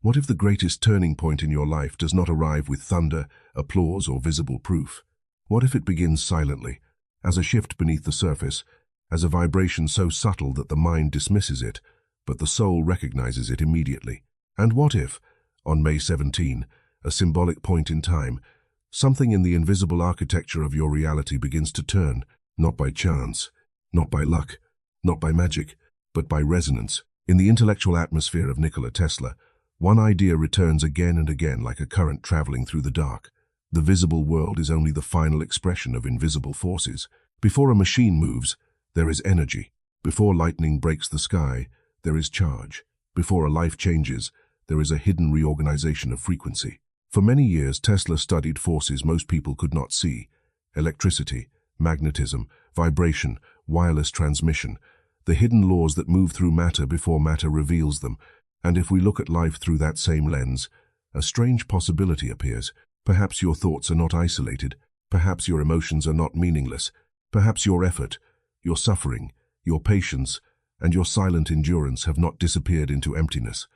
What if the greatest turning point in your life does not arrive with thunder, applause, or visible proof? What if it begins silently, as a shift beneath the surface, as a vibration so subtle that the mind dismisses it, but the soul recognizes it immediately? And what if, on May 17, a symbolic point in time, something in the invisible architecture of your reality begins to turn, not by chance, not by luck, not by magic, but by resonance? In the intellectual atmosphere of Nikola Tesla, one idea returns again and again like a current traveling through the dark. The visible world is only the final expression of invisible forces. Before a machine moves, there is energy. Before lightning breaks the sky, there is charge. Before a life changes, there is a hidden reorganization of frequency. For many years, Tesla studied forces most people could not see: electricity, magnetism, vibration, wireless transmission, the hidden laws that move through matter before matter reveals them. And if we look at life through that same lens, a strange possibility appears. Perhaps your thoughts are not isolated. Perhaps your emotions are not meaningless. Perhaps your effort, your suffering, your patience, and your silent endurance have not disappeared into emptiness.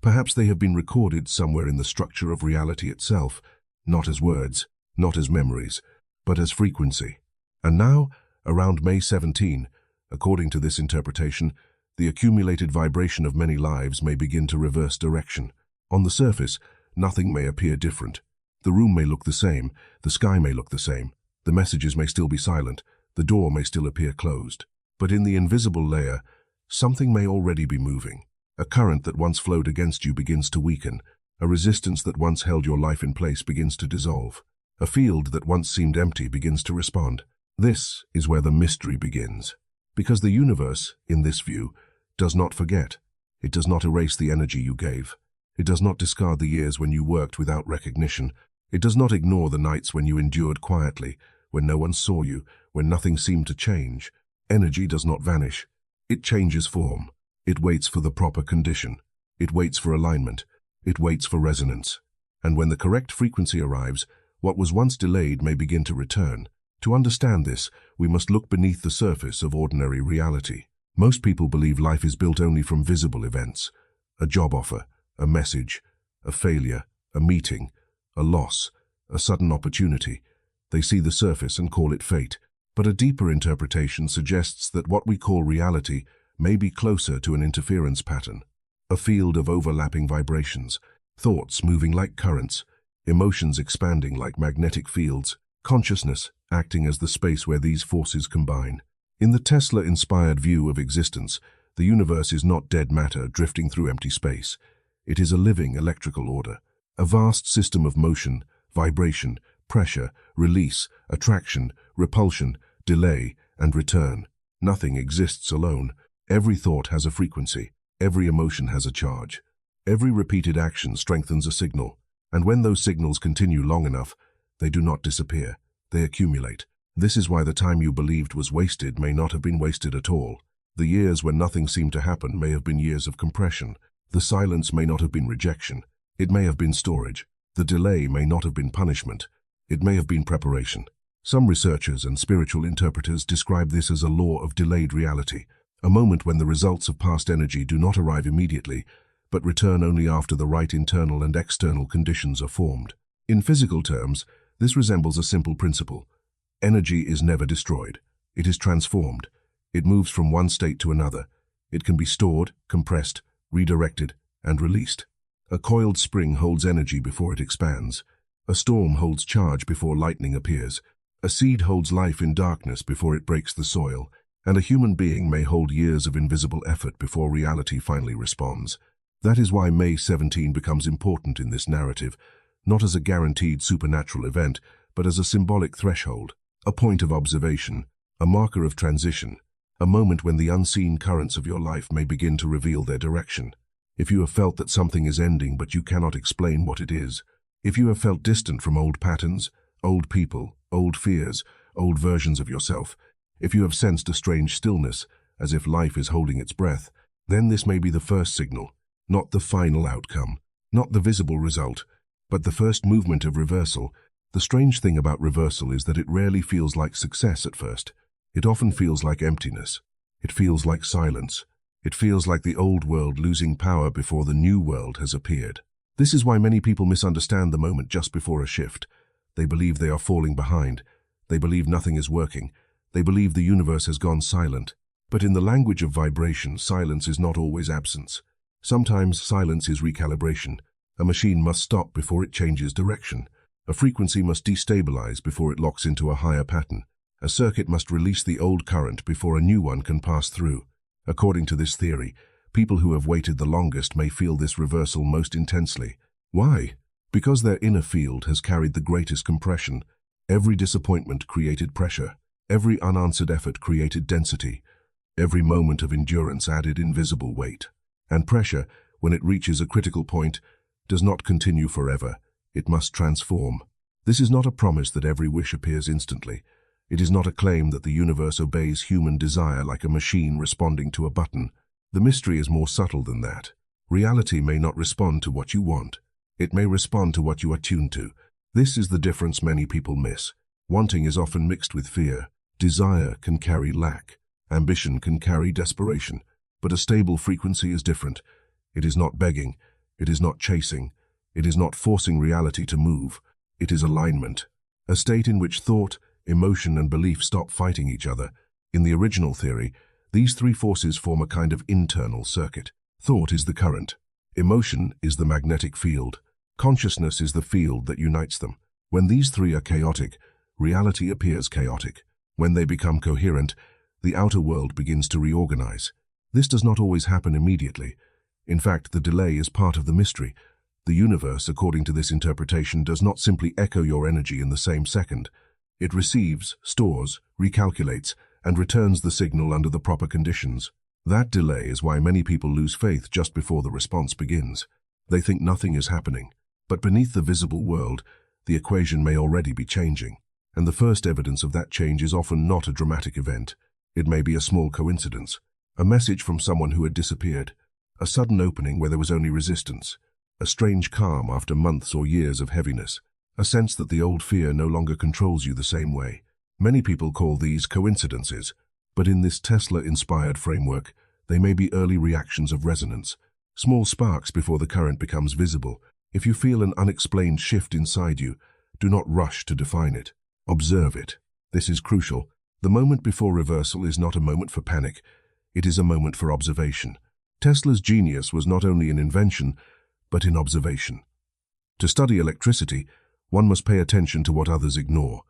Perhaps they have been recorded somewhere in the structure of reality itself, not as words, not as memories, but as frequency. And now, around May 17, according to this interpretation, the accumulated vibration of many lives may begin to reverse direction. On the surface, nothing may appear different. The room may look the same, the sky may look the same, the messages may still be silent, the door may still appear closed. But in the invisible layer, something may already be moving. A current that once flowed against you begins to weaken. A resistance that once held your life in place begins to dissolve. A field that once seemed empty begins to respond. This is where the mystery begins. Because the universe, in this view, does not forget. It does not erase the energy you gave. It does not discard the years when you worked without recognition. It does not ignore the nights when you endured quietly, when no one saw you, when nothing seemed to change. Energy does not vanish. It changes form. It waits for the proper condition. It waits for alignment. It waits for resonance. And when the correct frequency arrives, what was once delayed may begin to return. To understand this, we must look beneath the surface of ordinary reality. Most people believe life is built only from visible events: a job offer, a message, a failure, a meeting, a loss, a sudden opportunity. They see the surface and call it fate. But a deeper interpretation suggests that what we call reality may be closer to an interference pattern, a field of overlapping vibrations, thoughts moving like currents, emotions expanding like magnetic fields, consciousness acting as the space where these forces combine. In the Tesla-inspired view of existence, the universe is not dead matter drifting through empty space. It is a living electrical order, a vast system of motion, vibration, pressure, release, attraction, repulsion, delay, and return. Nothing exists alone. Every thought has a frequency. Every emotion has a charge. Every repeated action strengthens a signal. And when those signals continue long enough, they do not disappear. They accumulate. This is why the time you believed was wasted may not have been wasted at all. The years when nothing seemed to happen may have been years of compression. The silence may not have been rejection. It may have been storage. The delay may not have been punishment. It may have been preparation. Some researchers and spiritual interpreters describe this as a law of delayed reality, a moment when the results of past energy do not arrive immediately, but return only after the right internal and external conditions are formed. In physical terms, this resembles a simple principle. Energy is never destroyed. It is transformed. It moves from one state to another. It can be stored, compressed, redirected, and released. A coiled spring holds energy before it expands. A storm holds charge before lightning appears. A seed holds life in darkness before it breaks the soil. And a human being may hold years of invisible effort before reality finally responds. That is why May 17 becomes important in this narrative, not as a guaranteed supernatural event, but as a symbolic threshold, a point of observation, a marker of transition, a moment when the unseen currents of your life may begin to reveal their direction. If you have felt that something is ending but you cannot explain what it is, if you have felt distant from old patterns, old people, old fears, old versions of yourself, if you have sensed a strange stillness, as if life is holding its breath, then this may be the first signal, not the final outcome, not the visible result, but the first movement of reversal. The strange thing about reversal is that it rarely feels like success at first. It often feels like emptiness. It feels like silence. It feels like the old world losing power before the new world has appeared. This is why many people misunderstand the moment just before a shift. They believe they are falling behind. They believe nothing is working. They believe the universe has gone silent. But in the language of vibration, silence is not always absence. Sometimes silence is recalibration. A machine must stop before it changes direction. A frequency must destabilize before it locks into a higher pattern. A circuit must release the old current before a new one can pass through. According to this theory, people who have waited the longest may feel this reversal most intensely. Why? Because their inner field has carried the greatest compression. Every disappointment created pressure. Every unanswered effort created density. Every moment of endurance added invisible weight. And pressure, when it reaches a critical point, does not continue forever. It must transform. This is not a promise that every wish appears instantly. It is not a claim that the universe obeys human desire like a machine responding to a button. The mystery is more subtle than that. Reality may not respond to what you want. It may respond to what you are tuned to. This is the difference many people miss. Wanting is often mixed with fear. Desire can carry lack. Ambition can carry desperation. But a stable frequency is different. It is not begging. It is not chasing. It is not forcing reality to move. It is alignment. A state in which thought, emotion, and belief stop fighting each other. In the original theory, these three forces form a kind of internal circuit. Thought is the current. Emotion is the magnetic field. Consciousness is the field that unites them. When these three are chaotic, reality appears chaotic. When they become coherent, the outer world begins to reorganize. This does not always happen immediately. In fact, the delay is part of the mystery. The universe, according to this interpretation, does not simply echo your energy in the same second. It receives, stores, recalculates, and returns the signal under the proper conditions. That delay is why many people lose faith just before the response begins. They think nothing is happening. But beneath the visible world, the equation may already be changing. And the first evidence of that change is often not a dramatic event. It may be a small coincidence. A message from someone who had disappeared. A sudden opening where there was only resistance. A strange calm after months or years of heaviness. A sense that the old fear no longer controls you the same way. Many people call these coincidences, but in this Tesla-inspired framework, they may be early reactions of resonance, small sparks before the current becomes visible. If you feel an unexplained shift inside you, do not rush to define it. Observe it. This is crucial. The moment before reversal is not a moment for panic. It is a moment for observation. Tesla's genius was not only in invention, but in observation. To study electricity, one must pay attention to what others ignore.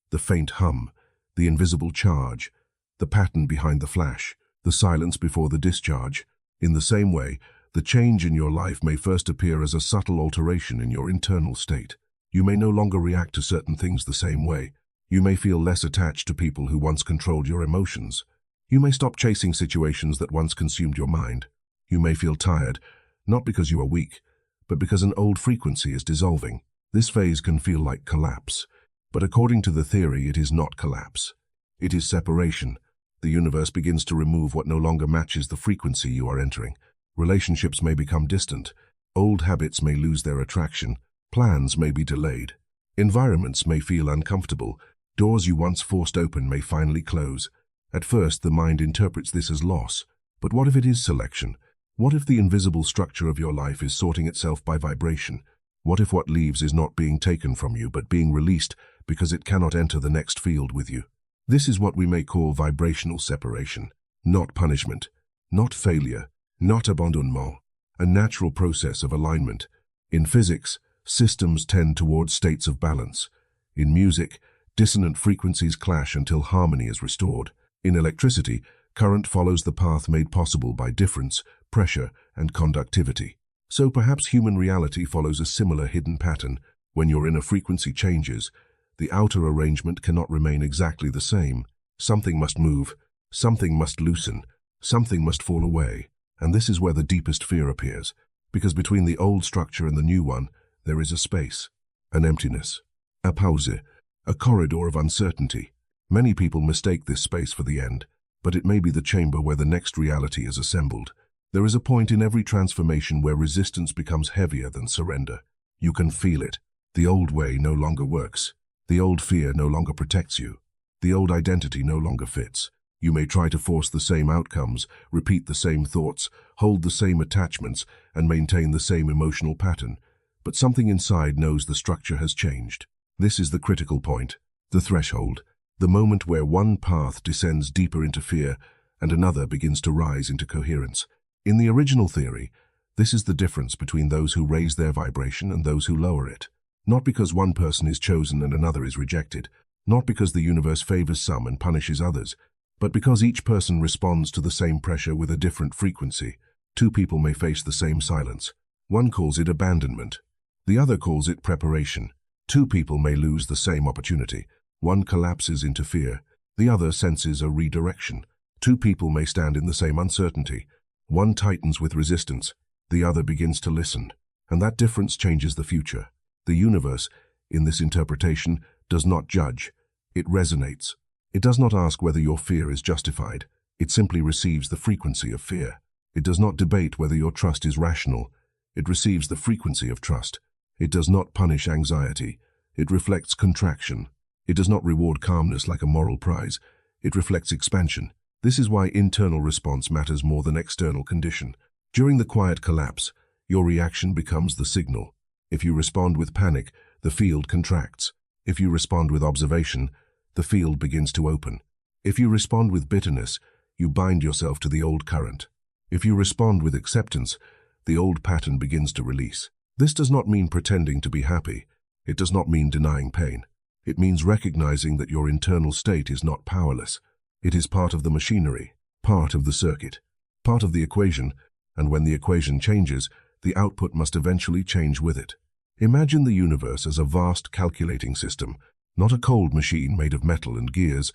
The faint hum, the invisible charge, the pattern behind the flash, the silence before the discharge. In the same way, the change in your life may first appear as a subtle alteration in your internal state. You may no longer react to certain things the same way. You may feel less attached to people who once controlled your emotions. You may stop chasing situations that once consumed your mind. You may feel tired, not because you are weak, but because an old frequency is dissolving. This phase can feel like collapse. But according to the theory, it is not collapse. It is separation. The universe begins to remove what no longer matches the frequency you are entering. Relationships may become distant. Old habits may lose their attraction. Plans may be delayed. Environments may feel uncomfortable. Doors you once forced open may finally close. At first, the mind interprets this as loss. But what if it is selection? What if the invisible structure of your life is sorting itself by vibration? What if what leaves is not being taken from you, but being released because it cannot enter the next field with you? This is what we may call vibrational separation. Not punishment, not failure, not abandonnement. A natural process of alignment. In physics, systems tend towards states of balance. In music, dissonant frequencies clash until harmony is restored. In electricity, current follows the path made possible by difference, pressure, and conductivity. So perhaps human reality follows a similar hidden pattern. When your inner frequency changes, the outer arrangement cannot remain exactly the same. Something must move, something must loosen, something must fall away. And this is where the deepest fear appears, because between the old structure and the new one, there is a space, an emptiness, a pause, a corridor of uncertainty. Many people mistake this space for the end, but it may be the chamber where the next reality is assembled. There is a point in every transformation where resistance becomes heavier than surrender. You can feel it. The old way no longer works. The old fear no longer protects you. The old identity no longer fits. You may try to force the same outcomes, repeat the same thoughts, hold the same attachments, and maintain the same emotional pattern. but something inside knows the structure has changed. This is the critical point, the threshold, the moment where one path descends deeper into fear and another begins to rise into coherence. In the original theory, this is the difference between those who raise their vibration and those who lower it. Not because one person is chosen and another is rejected, not because the universe favors some and punishes others, but because each person responds to the same pressure with a different frequency. Two people may face the same silence. One calls it abandonment. The other calls it preparation. Two people may lose the same opportunity. One collapses into fear. The other senses a redirection. Two people may stand in the same uncertainty. One tightens with resistance. The other begins to listen. And that difference changes the future. The universe, in this interpretation, does not judge. It resonates. It does not ask whether your fear is justified. It simply receives the frequency of fear. It does not debate whether your trust is rational. It receives the frequency of trust. It does not punish anxiety. It reflects contraction. It does not reward calmness like a moral prize. It reflects expansion. This is why internal response matters more than external condition. During the quiet collapse, your reaction becomes the signal. If you respond with panic, the field contracts. If you respond with observation, the field begins to open. If you respond with bitterness, you bind yourself to the old current. If you respond with acceptance, the old pattern begins to release. This does not mean pretending to be happy. It does not mean denying pain. It means recognizing that your internal state is not powerless. It is part of the machinery, part of the circuit, part of the equation, and when the equation changes, the output must eventually change with it. Imagine the universe as a vast calculating system, not a cold machine made of metal and gears,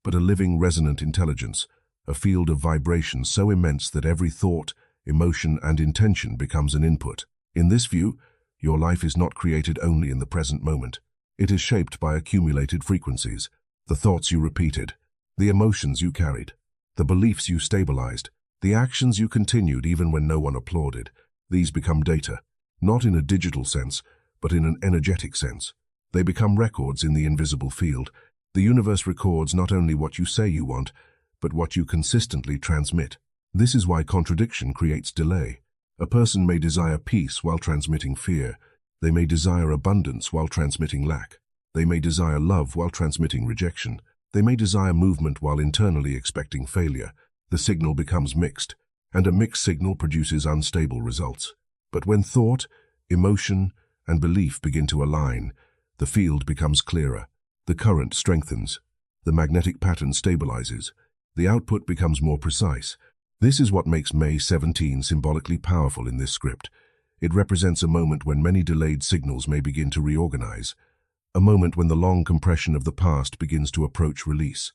but a living resonant intelligence, a field of vibration so immense that every thought, emotion, and intention becomes an input. In this view, your life is not created only in the present moment. It is shaped by accumulated frequencies, the thoughts you repeated, the emotions you carried, the beliefs you stabilized, the actions you continued even when no one applauded. These become data, not in a digital sense, but in an energetic sense. They become records in the invisible field. The universe records not only what you say you want, but what you consistently transmit. This is why contradiction creates delay. A person may desire peace while transmitting fear. They may desire abundance while transmitting lack. They may desire love while transmitting rejection. They may desire movement while internally expecting failure. The signal becomes mixed, and a mixed signal produces unstable results. But when thought, emotion, and belief begin to align, the field becomes clearer. The current strengthens. The magnetic pattern stabilizes. The output becomes more precise. This is what makes May 17 symbolically powerful in this script. It represents a moment when many delayed signals may begin to reorganize, a moment when the long compression of the past begins to approach release.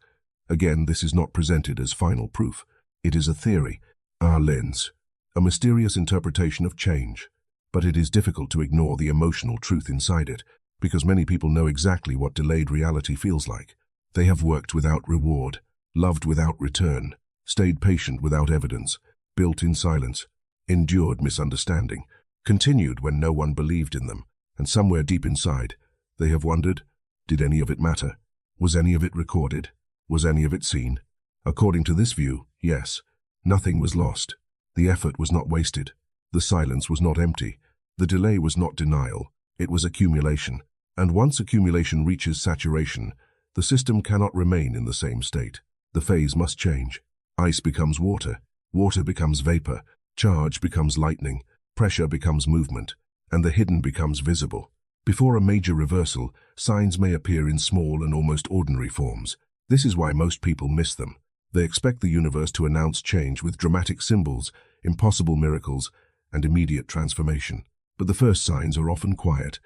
Again, this is not presented as final proof. It is a theory, our lens, a mysterious interpretation of change. But it is difficult to ignore the emotional truth inside it, because many people know exactly what delayed reality feels like. They have worked without reward, loved without return, stayed patient without evidence, built in silence, endured misunderstanding, continued when no one believed in them, and somewhere deep inside, they have wondered, did any of it matter? Was any of it recorded? Was any of it seen? According to this view, yes, nothing was lost. The effort was not wasted. The silence was not empty. The delay was not denial. It was accumulation. And once accumulation reaches saturation, the system cannot remain in the same state. The phase must change. Ice becomes water. Water becomes vapor. Charge becomes lightning. Pressure becomes movement. And the hidden becomes visible. Before a major reversal, signs may appear in small and almost ordinary forms. This is why most people miss them. They expect the universe to announce change with dramatic symbols, impossible miracles, and immediate transformation. But the first signs are often quiet.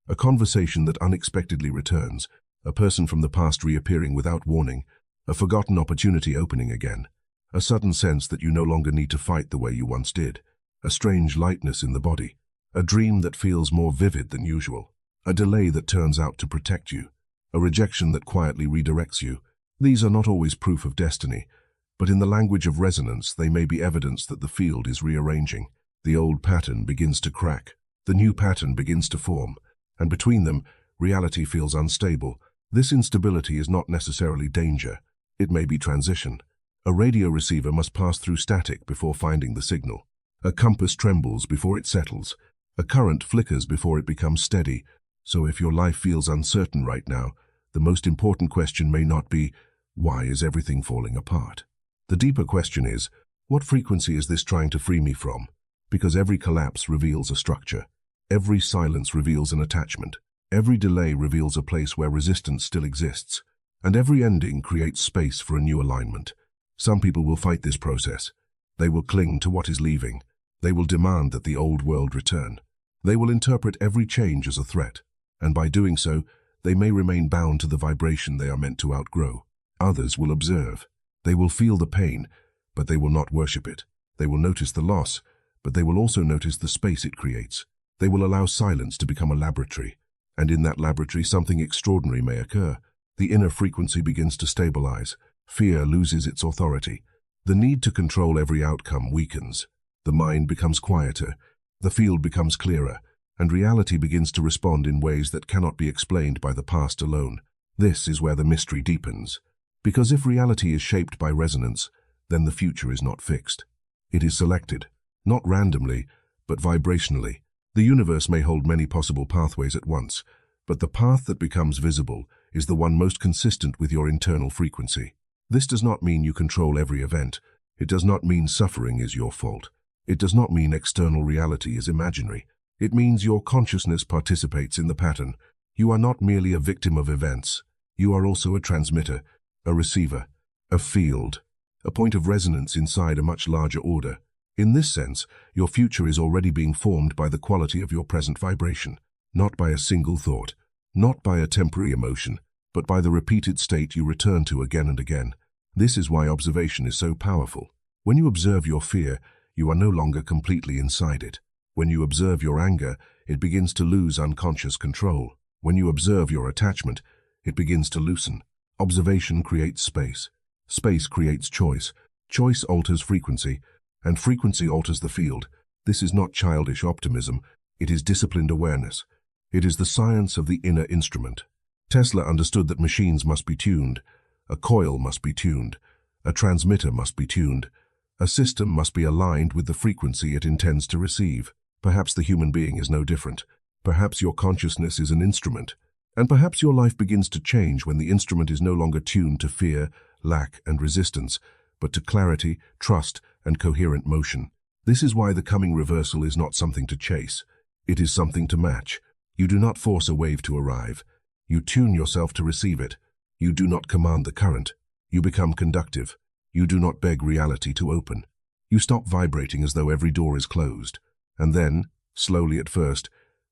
A conversation that unexpectedly returns, a person from the past reappearing without warning, a forgotten opportunity opening again, a sudden sense that you no longer need to fight the way you once did, a strange lightness in the body, a dream that feels more vivid than usual, a delay that turns out to protect you, a rejection that quietly redirects you. These are not always proof of destiny, but in the language of resonance they may be evidence that the field is rearranging. The old pattern begins to crack, the new pattern begins to form, and between them, reality feels unstable. This instability is not necessarily danger. It may be transition. A radio receiver must pass through static before finding the signal. A compass trembles before it settles. A current flickers before it becomes steady, so if your life feels uncertain right now, the most important question may not be, why is everything falling apart? The deeper question is, what frequency is this trying to free me from? Because every collapse reveals a structure. Every silence reveals an attachment. Every delay reveals a place where resistance still exists. And every ending creates space for a new alignment. Some people will fight this process. They will cling to what is leaving. They will demand that the old world return. They will interpret every change as a threat. And by doing so, they may remain bound to the vibration they are meant to outgrow. Others will observe. They will feel the pain, but they will not worship it. They will notice the loss, but they will also notice the space it creates. They will allow silence to become a laboratory, and in that laboratory something extraordinary may occur. The inner frequency begins to stabilize. Fear loses its authority. The need to control every outcome weakens. The mind becomes quieter. The field becomes clearer, and reality begins to respond in ways that cannot be explained by the past alone. This is where the mystery deepens. Because if reality is shaped by resonance, then the future is not fixed. It is selected, not randomly, but vibrationally. The universe may hold many possible pathways at once, but the path that becomes visible is the one most consistent with your internal frequency. This does not mean you control every event. It does not mean suffering is your fault. It does not mean external reality is imaginary. It means your consciousness participates in the pattern. You are not merely a victim of events. You are also a transmitter, a receiver, a field, a point of resonance inside a much larger order. In this sense, your future is already being formed by the quality of your present vibration, not by a single thought, not by a temporary emotion, but by the repeated state you return to again and again. This is why observation is so powerful. When you observe your fear, you are no longer completely inside it. When you observe your anger, it begins to lose unconscious control. When you observe your attachment, it begins to loosen. Observation creates space. Space creates choice. Choice alters frequency, and frequency alters the field. This is not childish optimism. It is disciplined awareness. It is the science of the inner instrument. Tesla understood that machines must be tuned. A coil must be tuned. A transmitter must be tuned. A system must be aligned with the frequency it intends to receive. Perhaps the human being is no different. Perhaps your consciousness is an instrument. And perhaps your life begins to change when the instrument is no longer tuned to fear, lack, and resistance, but to clarity, trust, and coherent motion. This is why the coming reversal is not something to chase. It is something to match. You do not force a wave to arrive. You tune yourself to receive it. You do not command the current. You become conductive. You do not beg reality to open. You stop vibrating as though every door is closed. And then, slowly at first,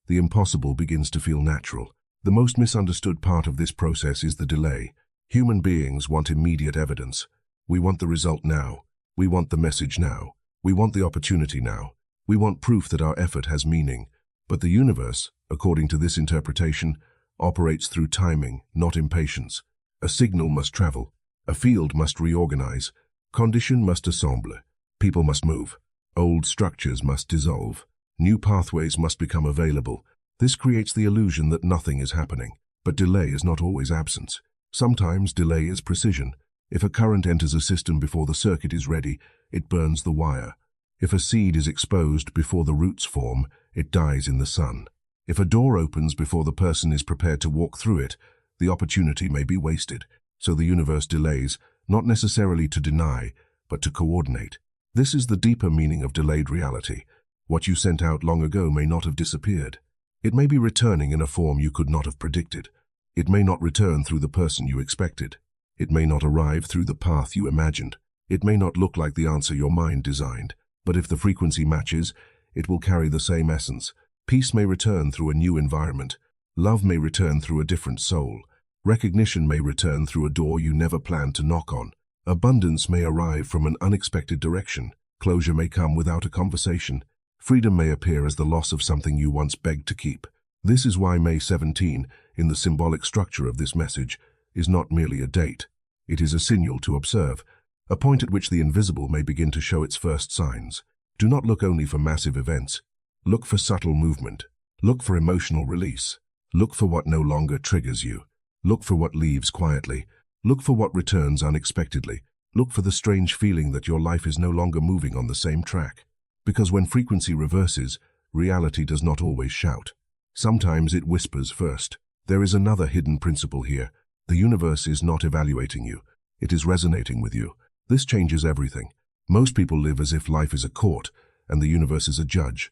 the impossible begins to feel natural. The most misunderstood part of this process is the delay. Human beings want immediate evidence. We want the result now. We want the message now. We want the opportunity now. We want proof that our effort has meaning. But the universe, according to this interpretation, operates through timing, not impatience. A signal must travel. A field must reorganize. Condition must assemble. People must move. Old structures must dissolve. New pathways must become available. This creates the illusion that nothing is happening. But delay is not always absence. Sometimes delay is precision. If a current enters a system before the circuit is ready, it burns the wire. If a seed is exposed before the roots form, it dies in the sun. If a door opens before the person is prepared to walk through it, the opportunity may be wasted. So the universe delays, not necessarily to deny, but to coordinate. This is the deeper meaning of delayed reality. What you sent out long ago may not have disappeared. It may be returning in a form you could not have predicted. It may not return through the person you expected. It may not arrive through the path you imagined. It may not look like the answer your mind designed. But if the frequency matches, it will carry the same essence. Peace may return through a new environment. Love may return through a different soul. Recognition may return through a door you never planned to knock on. Abundance may arrive from an unexpected direction. Closure may come without a conversation. Freedom may appear as the loss of something you once begged to keep. This is why May 17, in the symbolic structure of this message, is not merely a date. It is a signal to observe, a point at which the invisible may begin to show its first signs. Do not look only for massive events. Look for subtle movement. Look for emotional release. Look for what no longer triggers you. Look for what leaves quietly. Look for what returns unexpectedly. Look for the strange feeling that your life is no longer moving on the same track. Because when frequency reverses, reality does not always shout. Sometimes it whispers first. There is another hidden principle here. The universe is not evaluating you. It is resonating with you. This changes everything. Most people live as if life is a court and the universe is a judge.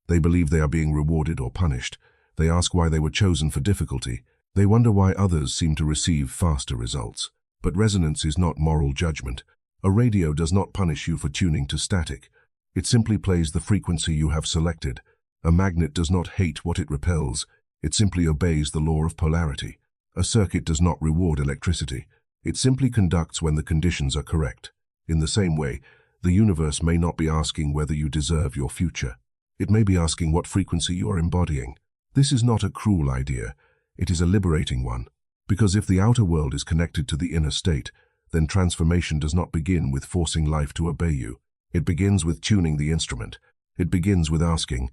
They believe they are being rewarded or punished. They ask why they were chosen for difficulty. They wonder why others seem to receive faster results. But resonance is not moral judgment. A radio does not punish you for tuning to static. It simply plays the frequency you have selected. A magnet does not hate what it repels. It simply obeys the law of polarity. A circuit does not reward electricity. It simply conducts when the conditions are correct. In the same way, the universe may not be asking whether you deserve your future. It may be asking what frequency you are embodying. This is not a cruel idea. It is a liberating one. Because if the outer world is connected to the inner state, then transformation does not begin with forcing life to obey you. It begins with tuning the instrument. It begins with asking,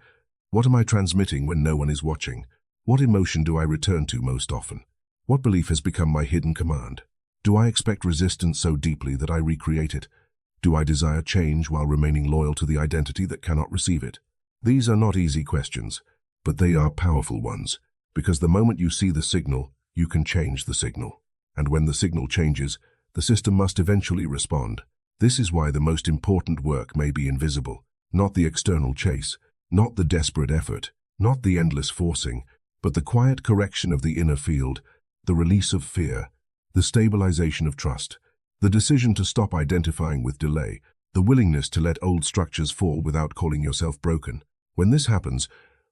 what am I transmitting when no one is watching? What emotion do I return to most often? What belief has become my hidden command? Do I expect resistance so deeply that I recreate it? Do I desire change while remaining loyal to the identity that cannot receive it? These are not easy questions, but they are powerful ones, because the moment you see the signal, you can change the signal. And when the signal changes, the system must eventually respond. This is why the most important work may be invisible, not the external chase, not the desperate effort, not the endless forcing, but the quiet correction of the inner field, the release of fear, the stabilization of trust, the decision to stop identifying with delay, the willingness to let old structures fall without calling yourself broken. When this happens,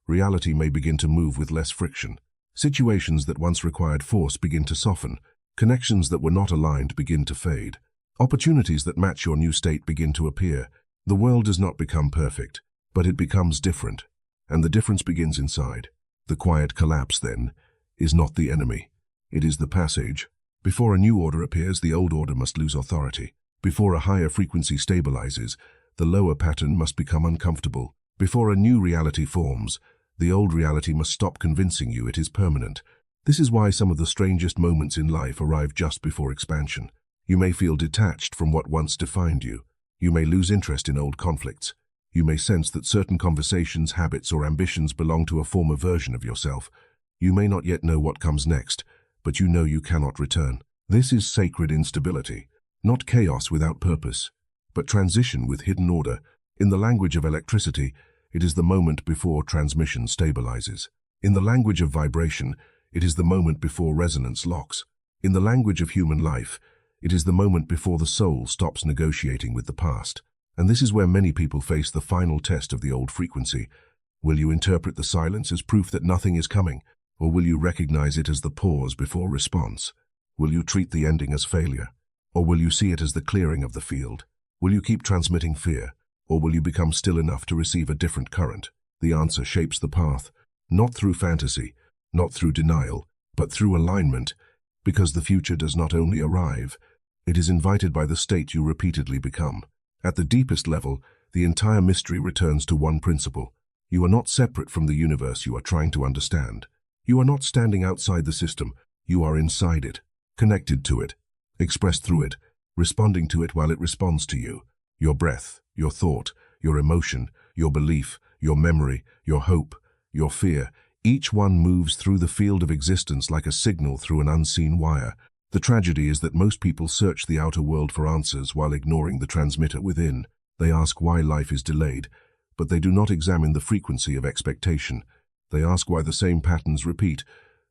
reality may begin to move with less friction. Situations that once required force begin to soften. Connections that were not aligned begin to fade. Opportunities that match your new state begin to appear. The world does not become perfect, but it becomes different, and the difference begins inside. The quiet collapse, then, is not the enemy. It is the passage. Before a new order appears, the old order must lose authority. Before a higher frequency stabilizes, the lower pattern must become uncomfortable. Before a new reality forms, the old reality must stop convincing you it is permanent. This is why some of the strangest moments in life arrive just before expansion. You may feel detached from what once defined you. You may lose interest in old conflicts. You may sense that certain conversations, habits, or ambitions belong to a former version of yourself. You may not yet know what comes next, but you know you cannot return. This is sacred instability, not chaos without purpose, but transition with hidden order. In the language of electricity, it is the moment before transmission stabilizes. In the language of vibration, it is the moment before resonance locks. In the language of human life, it is the moment before the soul stops negotiating with the past. And this is where many people face the final test of the old frequency. Will you interpret the silence as proof that nothing is coming, or will you recognize it as the pause before response? Will you treat the ending as failure, or will you see it as the clearing of the field? Will you keep transmitting fear, or will you become still enough to receive a different current? The answer shapes the path, not through fantasy, not through denial, but through alignment, because the future does not only arrive, it is invited by the state you repeatedly become. At the deepest level, the entire mystery returns to one principle. You are not separate from the universe you are trying to understand. You are not standing outside the system. You are inside it, connected to it, expressed through it, responding to it while it responds to you. Your breath, your thought, your emotion, your belief, your memory, your hope, your fear, each one moves through the field of existence like a signal through an unseen wire. The tragedy is that most people search the outer world for answers while ignoring the transmitter within. They ask why life is delayed, but they do not examine the frequency of expectation. They ask why the same patterns repeat,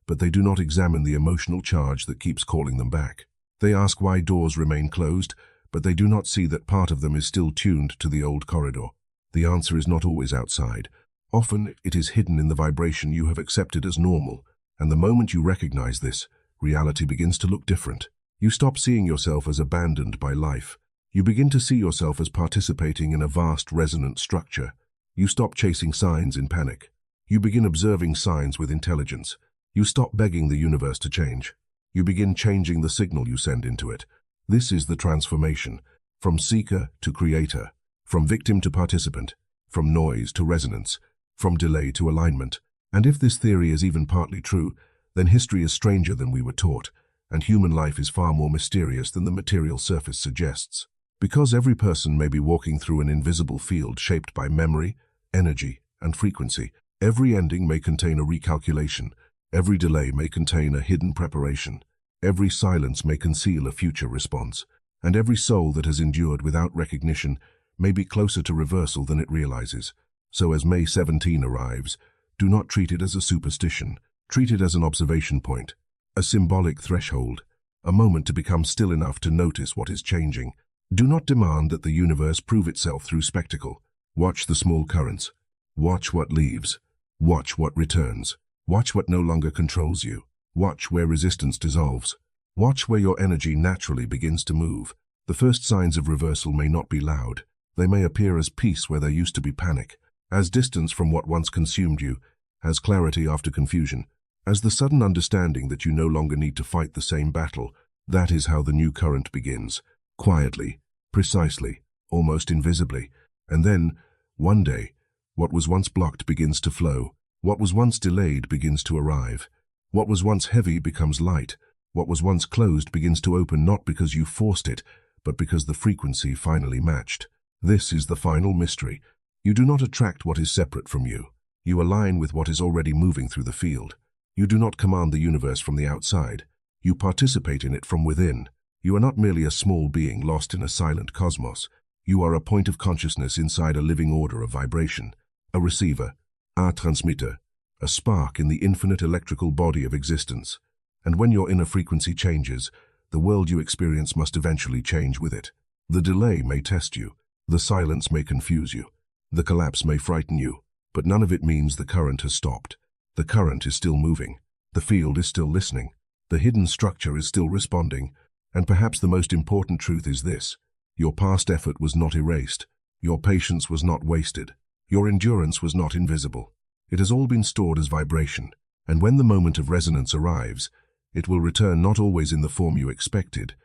but they do not examine the emotional charge that keeps calling them back. They ask why doors remain closed, but they do not see that part of them is still tuned to the old corridor. The answer is not always outside. Often it is hidden in the vibration you have accepted as normal, and the moment you recognize this, reality begins to look different. You stop seeing yourself as abandoned by life. You begin to see yourself as participating in a vast resonant structure. You stop chasing signs in panic. You begin observing signs with intelligence. You stop begging the universe to change. You begin changing the signal you send into it. This is the transformation, from seeker to creator, from victim to participant, from noise to resonance, from delay to alignment. And if this theory is even partly true, then history is stranger than we were taught, and human life is far more mysterious than the material surface suggests. Because every person may be walking through an invisible field shaped by memory, energy, and frequency. Every ending may contain a recalculation. Every delay may contain a hidden preparation. Every silence may conceal a future response. And every soul that has endured without recognition may be closer to reversal than it realizes. So as May 17 arrives, do not treat it as a superstition. Treat it as an observation point, a symbolic threshold, a moment to become still enough to notice what is changing. Do not demand that the universe prove itself through spectacle. Watch the small currents. Watch what leaves. Watch what returns. Watch what no longer controls you. Watch where resistance dissolves. Watch where your energy naturally begins to move. The first signs of reversal may not be loud. They may appear as peace where there used to be panic, as distance from what once consumed you, as clarity after confusion, as the sudden understanding that you no longer need to fight the same battle. That is how the new current begins, quietly, precisely, almost invisibly. And then, one day, what was once blocked begins to flow. What was once delayed begins to arrive. What was once heavy becomes light. What was once closed begins to open, not because you forced it, but because the frequency finally matched. This is the final mystery. You do not attract what is separate from you. You align with what is already moving through the field. You do not command the universe from the outside. You participate in it from within. You are not merely a small being lost in a silent cosmos. You are a point of consciousness inside a living order of vibration, a receiver, a transmitter, a spark in the infinite electrical body of existence. And when your inner frequency changes, the world you experience must eventually change with it. The delay may test you. The silence may confuse you. The collapse may frighten you. But none of it means the current has stopped. The current is still moving. The field is still listening. The hidden structure is still responding. And perhaps the most important truth is this: your past effort was not erased. Your patience was not wasted. Your endurance was not invisible. It has all been stored as vibration. And when the moment of resonance arrives, it will return not always in the form you expected,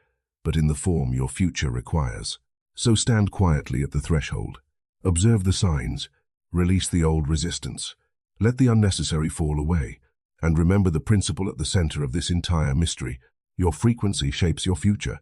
but in the form your future requires. So stand quietly at the threshold. Observe the signs. Release the old resistance. Let the unnecessary fall away. And remember the principle at the center of this entire mystery. Your frequency shapes your future.